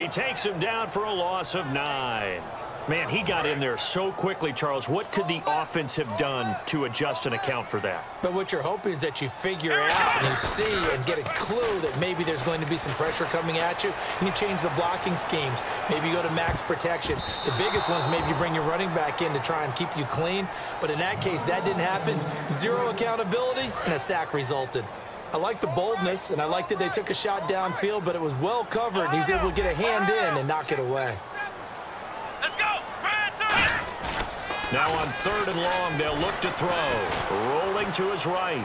He takes him down for a loss of 9. Man, he got in there so quickly, Charles. What could the offense have done to adjust and account for that? But what you're hoping is that you figure out and you see and get a clue that maybe there's going to be some pressure coming at you, and you change the blocking schemes. Maybe you go to max protection. The biggest one is maybe you bring your running back in to try and keep you clean. But in that case, that didn't happen. Zero accountability, and a sack resulted. I like the boldness, and I like that they took a shot downfield, but it was well covered, and he's able to get a hand in and knock it away. Now on 3rd and long, they'll look to throw. Rolling to his right.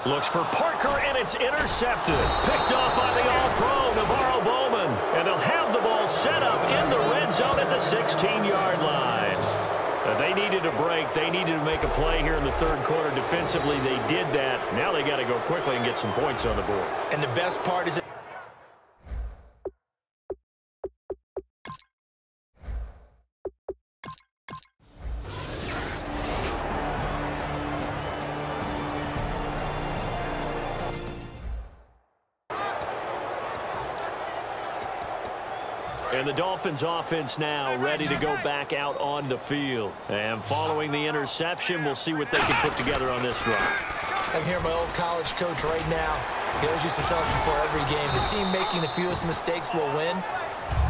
Looks for Parker, and it's intercepted. Picked off by the all-pro, Navarro Bowman. And they'll have the ball set up in the red zone at the 16-yard line. They needed a break. They needed to make a play here in the 3rd quarter. Defensively, they did that. Now they got to go quickly and get some points on the board. And the best part is and the Dolphins offense now ready to go back out on the field. And following the interception, we'll see what they can put together on this drive. I can hear my old college coach right now. He always used to tell us before every game, the team making the fewest mistakes will win.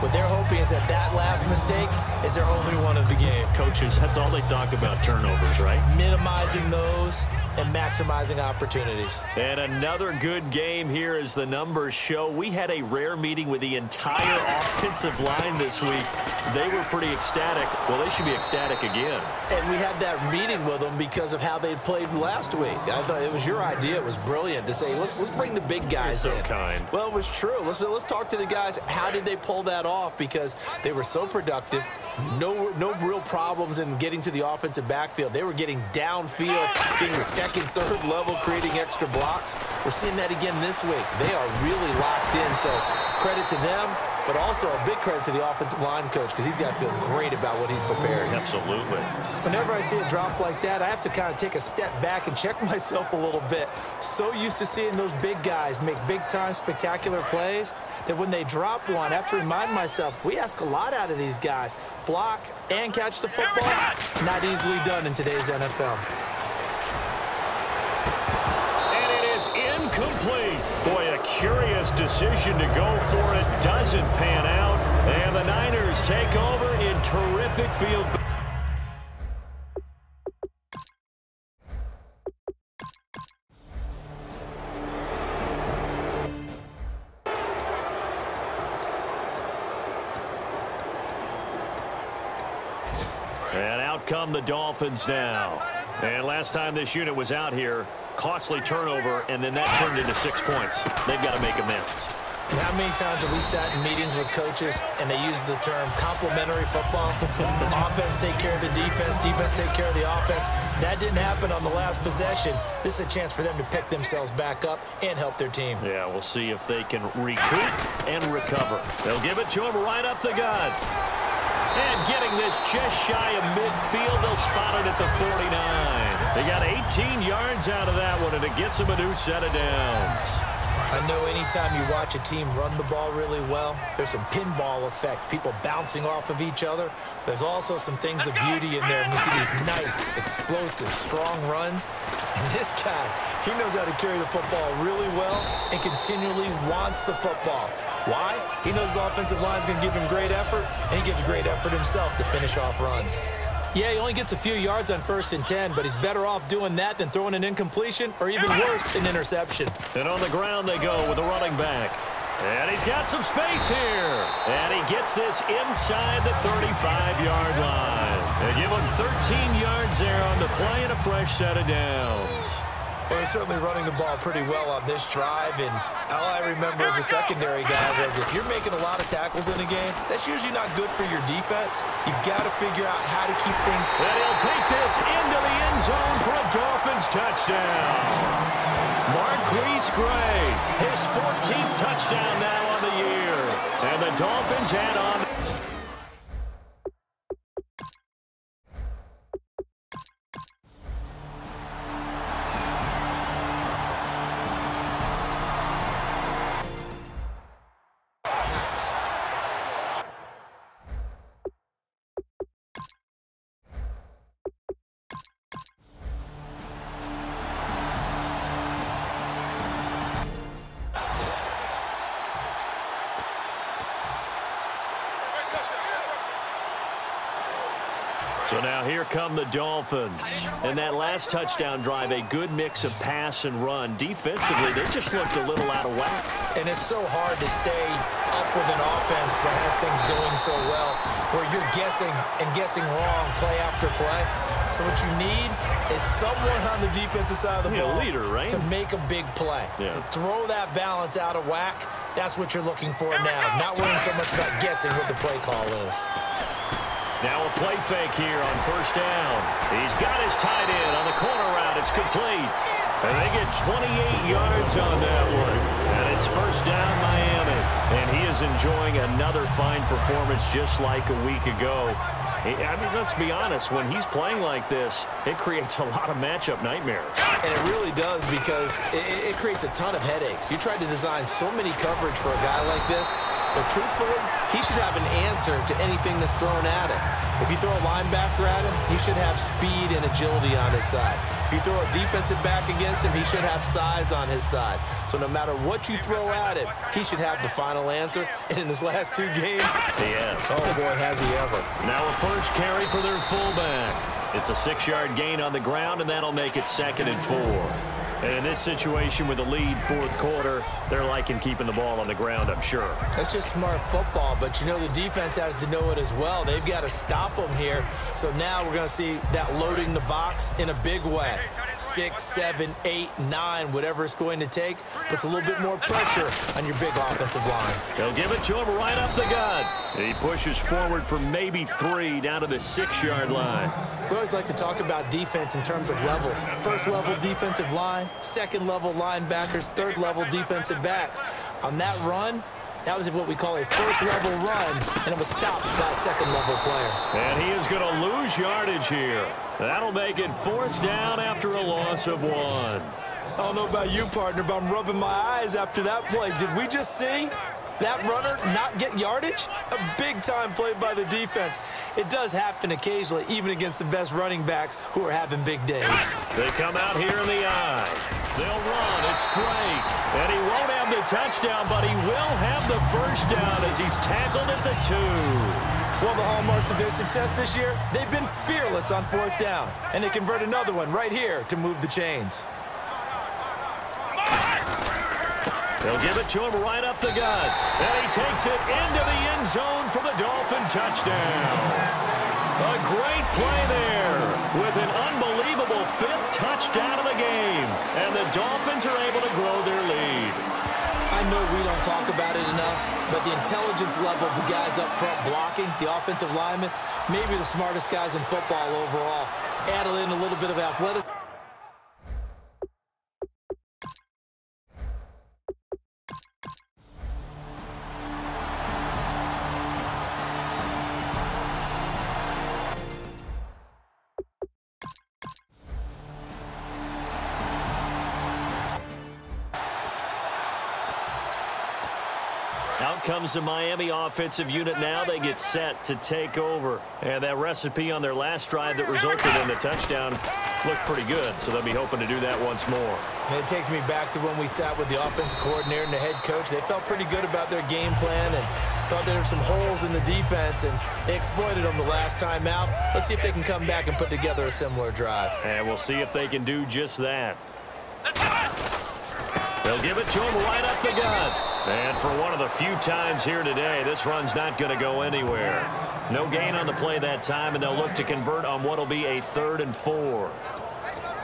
What they're hoping is that that last mistake is their only one of the game. Coaches, that's all they talk about, turnovers, right? Minimizing those and maximizing opportunities. And another good game here as the numbers show. We had a rare meeting with the entire offensive line this week. They were pretty ecstatic. Well, they should be ecstatic again. And we had that meeting with them because of how they played last week. I thought it was your idea. It was brilliant to say, let's bring the big guys in. You're so kind. Well, it was true. Let's talk to the guys. How did they pull that off? Because they were so productive. No real problems in getting to the offensive backfield. They were getting downfield, getting the second, third level, creating extra blocks. We're seeing that again this week. They are really locked in, so credit to them, but also a big credit to the offensive line coach because he's got to feel great about what he's prepared. Absolutely. Whenever I see a drop like that, I have to kind of take a step back and check myself a little bit. So used to seeing those big guys make big-time spectacular plays that when they drop one, I have to remind myself, we ask a lot out of these guys. Block and catch the football, not easily done in today's NFL. Incomplete. Boy, a curious decision to go for it. Doesn't pan out. And the Niners take over in terrific field. And out come the Dolphins now. And last time this unit was out here, costly turnover, and then that turned into 6 points. They've got to make amends. And how many times have we sat in meetings with coaches and they use the term complementary football? Offense take care of the defense, defense take care of the offense. That didn't happen on the last possession. This is a chance for them to pick themselves back up and help their team. Yeah, we'll see if they can recoup and recover. They'll give it to him right up the gut. And getting this just shy of midfield, they'll spot it at the 49. They got 18 yards out of that one, and it gets them a new set of downs. I know anytime you watch a team run the ball really well, there's some pinball effect, people bouncing off of each other. There's also some things of beauty in there. And you see these nice, explosive, strong runs. And this guy, he knows how to carry the football really well and continually wants the football. Why? He knows the offensive line's going to give him great effort, and he gives great effort himself to finish off runs. Yeah, he only gets a few yards on 1st and 10, but he's better off doing that than throwing an incompletion or even worse, an interception. And on the ground they go with the running back. And he's got some space here. And he gets this inside the 35-yard line. They give him 13 yards there on the play and a fresh set of downs. Well, they're certainly running the ball pretty well on this drive, and all I remember as a secondary guy was if you're making a lot of tackles in a game, that's usually not good for your defense. You've got to figure out how to keep things. And he'll take this into the end zone for a Dolphins touchdown. Marquise Gray, his 14th touchdown now on the year. And the Dolphins head on. So now here come the Dolphins. And that last touchdown drive, a good mix of pass and run. Defensively, they just looked a little out of whack. And it's so hard to stay up with an offense that has things going so well, where you're guessing and guessing wrong play after play. So what you need is someone on the defensive side of the ball leader, right? to make a big play. Yeah. Throw that balance out of whack. That's what you're looking for now. Not worrying so much about guessing what the play call is. Now a play fake here on first down. He's got his tight end on the corner route. It's complete. And they get 28 yards on that one. And it's first down Miami. And he is enjoying another fine performance just like a week ago. I mean, let's be honest, when he's playing like this, it creates a lot of matchup nightmares. And it really does, because it creates a ton of headaches. You tried to design so many coverage for a guy like this, but truthfully, he should have an answer to anything that's thrown at him. If you throw a linebacker at him, he should have speed and agility on his side. If you throw a defensive back against him, he should have size on his side. So no matter what you throw at him, he should have the final answer. And in his last 2 games, he has. Oh, boy, has he ever. Now a first carry for their fullback. It's a 6-yard gain on the ground, and that'll make it 2nd and 4. And in this situation with the lead, fourth quarter, they're liking keeping the ball on the ground, I'm sure. That's just smart football, but you know the defense has to know it as well. They've got to stop them here. So now we're going to see that loading the box in a big way. 6, 7, 8, 9, whatever it's going to take, puts a little bit more pressure on your big offensive line. They'll give it to him right up the gut. He pushes forward for maybe 3 down to the 6-yard line. We always like to talk about defense in terms of levels. First level defensive line, second level linebackers, third level defensive backs. On that run, that was what we call a first level run, and it was stopped by a second level player. And he is going to lose yardage here. That'll make it 4th down after a loss of 1. I don't know about you, partner, but I'm rubbing my eyes after that play. Did we just see that runner not get yardage? A big-time play by the defense. It does happen occasionally, even against the best running backs who are having big days. They come out here in the eye. They'll run. It's Drake. And he won't have the touchdown, but he will have the first down as he's tackled at the 2. One of the hallmarks of their success this year, they've been fearless on 4th down. And they convert another one right here to move the chains. They'll give it to him right up the gut. And he takes it into the end zone for the Dolphin touchdown. A great play there with an unbelievable 5th touchdown of the game. And the Dolphins are able to grow their lead. I know we don't talk about it enough, but the intelligence level of the guys up front blocking, the offensive linemen, maybe the smartest guys in football overall. Add in a little bit of athleticism. Out comes the Miami offensive unit now. They get set to take over. And that recipe on their last drive that resulted in the touchdown looked pretty good, so they'll be hoping to do that once more. And it takes me back to when we sat with the offensive coordinator and the head coach. They felt pretty good about their game plan and thought there were some holes in the defense, and they exploited them the last time out. Let's see if they can come back and put together a similar drive. And we'll see if they can do just that. They'll give it to him right up the gut. And for one of the few times here today, this run's not going to go anywhere. No gain on the play that time, and they'll look to convert on what will be a 3rd and 4.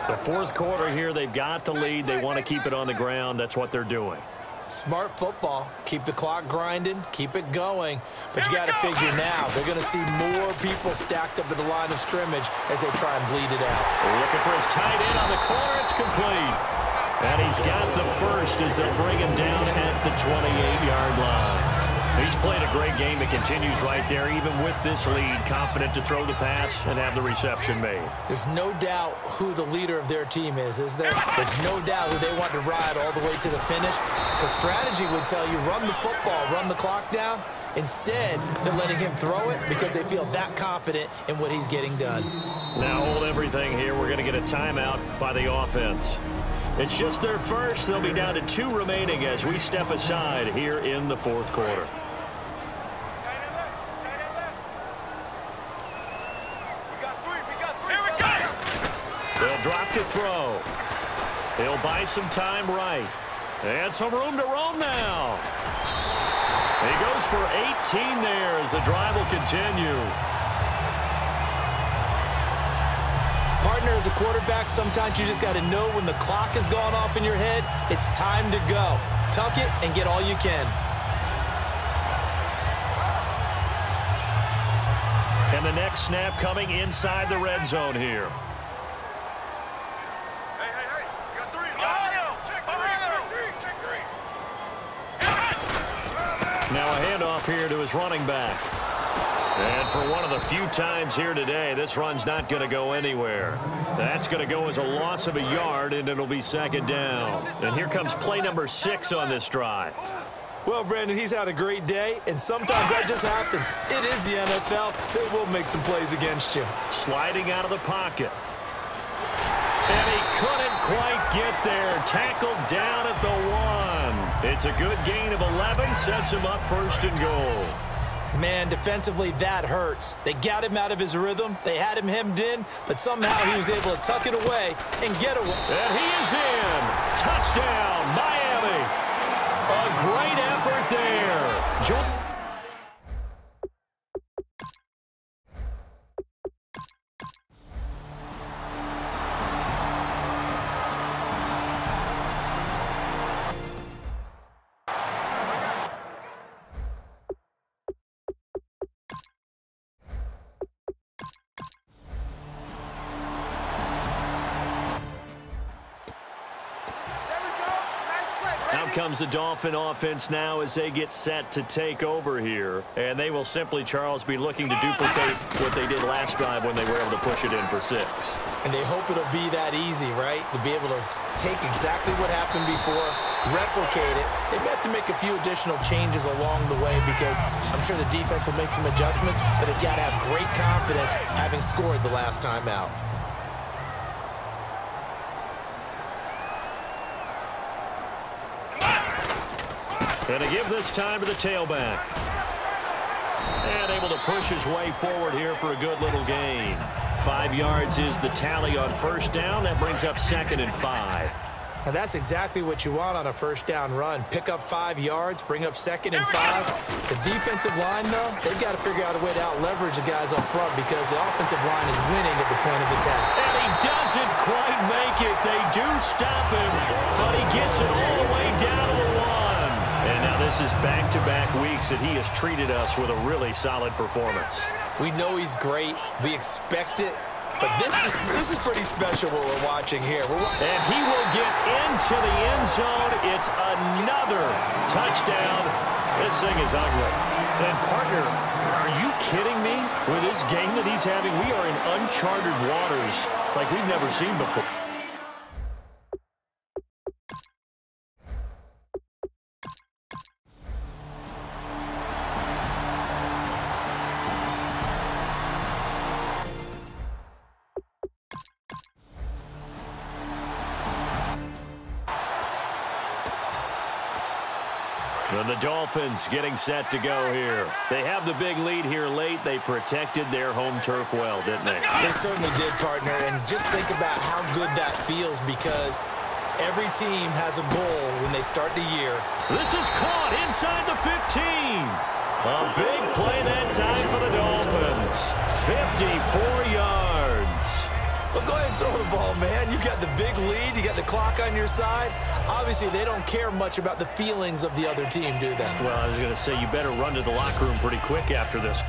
The fourth quarter here, they've got the lead. They want to keep it on the ground. That's what they're doing. Smart football. Keep the clock grinding. Keep it going. But you got to figure now, they're going to see more people stacked up at the line of scrimmage as they try and bleed it out. They're looking for his tight end on the corner. It's complete. And he's got the first as they'll bring him down at the 28-yard line. He's played a great game. It continues right there, even with this lead, confident to throw the pass and have the reception made. There's no doubt who the leader of their team is there? There's no doubt who they want to ride all the way to the finish. The strategy would tell you, run the football, run the clock down. Instead, they're letting him throw it because they feel that confident in what he's getting done. Now hold everything here. We're going to get a timeout by the offense. It's just their first. They'll be down to 2 remaining as we step aside here in the fourth quarter. drop to throw. He'll buy some time right. And some room to roam now. He goes for 18 there as the drive will continue. Partner, as a quarterback, sometimes you just got to know when the clock has gone off in your head, it's time to go. Tuck it and get all you can. And the next snap coming inside the red zone here. Hey, you got three. Check three. Now a handoff here to his running back. And for one of the few times here today, this run's not going to go anywhere. That's going to go as a loss of a yard, and it'll be second down. And here comes play number 6 on this drive. Well, Brandon, he's had a great day, and sometimes that just happens. It is the NFL. They will make some plays against you. Sliding out of the pocket. And he couldn't quite get there. Tackled down at the 1. It's a good gain of 11. Sets him up first and goal. Man, defensively, that hurts. They got him out of his rhythm. They had him hemmed in, but somehow he was able to tuck it away and get away. And he is in. Touchdown, Miami. A great effort there. Comes the Dolphin offense now as they get set to take over here. And they will simply, Charles, be looking to duplicate what they did last drive when they were able to push it in for 6. And they hope it'll be that easy, right? To be able to take exactly what happened before, replicate it. They may have to make a few additional changes along the way because I'm sure the defense will make some adjustments, but they've got to have great confidence having scored the last time out. And to give this time to the tailback. And able to push his way forward here for a good little gain. 5 yards is the tally on first down. That brings up 2nd and 5. And that's exactly what you want on a first down run. Pick up 5 yards, bring up 2nd and 5. The defensive line, though, they've got to figure out a way to out-leverage the guys up front because the offensive line is winning at the point of attack. And he doesn't quite make it. They do stop him, but he gets it all the way down to the 1. And now this is back-to-back weeks that he has treated us with a really solid performance. We know he's great. We expect it. But this is pretty special what we're watching here. And he will get into the end zone. It's another touchdown. This thing is ugly. And, partner, are you kidding me? With this game that he's having, we are in uncharted waters like we've never seen before. And the Dolphins getting set to go here. They have the big lead here late. They protected their home turf well, didn't they? They certainly did, partner. And just think about how good that feels because every team has a goal when they start the year. This is caught inside the 15. A big play that time for the Dolphins. 54 yards. Well, go ahead and throw the ball, man. You got the big lead. You got the clock on your side. Obviously, they don't care much about the feelings of the other team, do they? Well, I was going to say, you better run to the locker room pretty quick after this.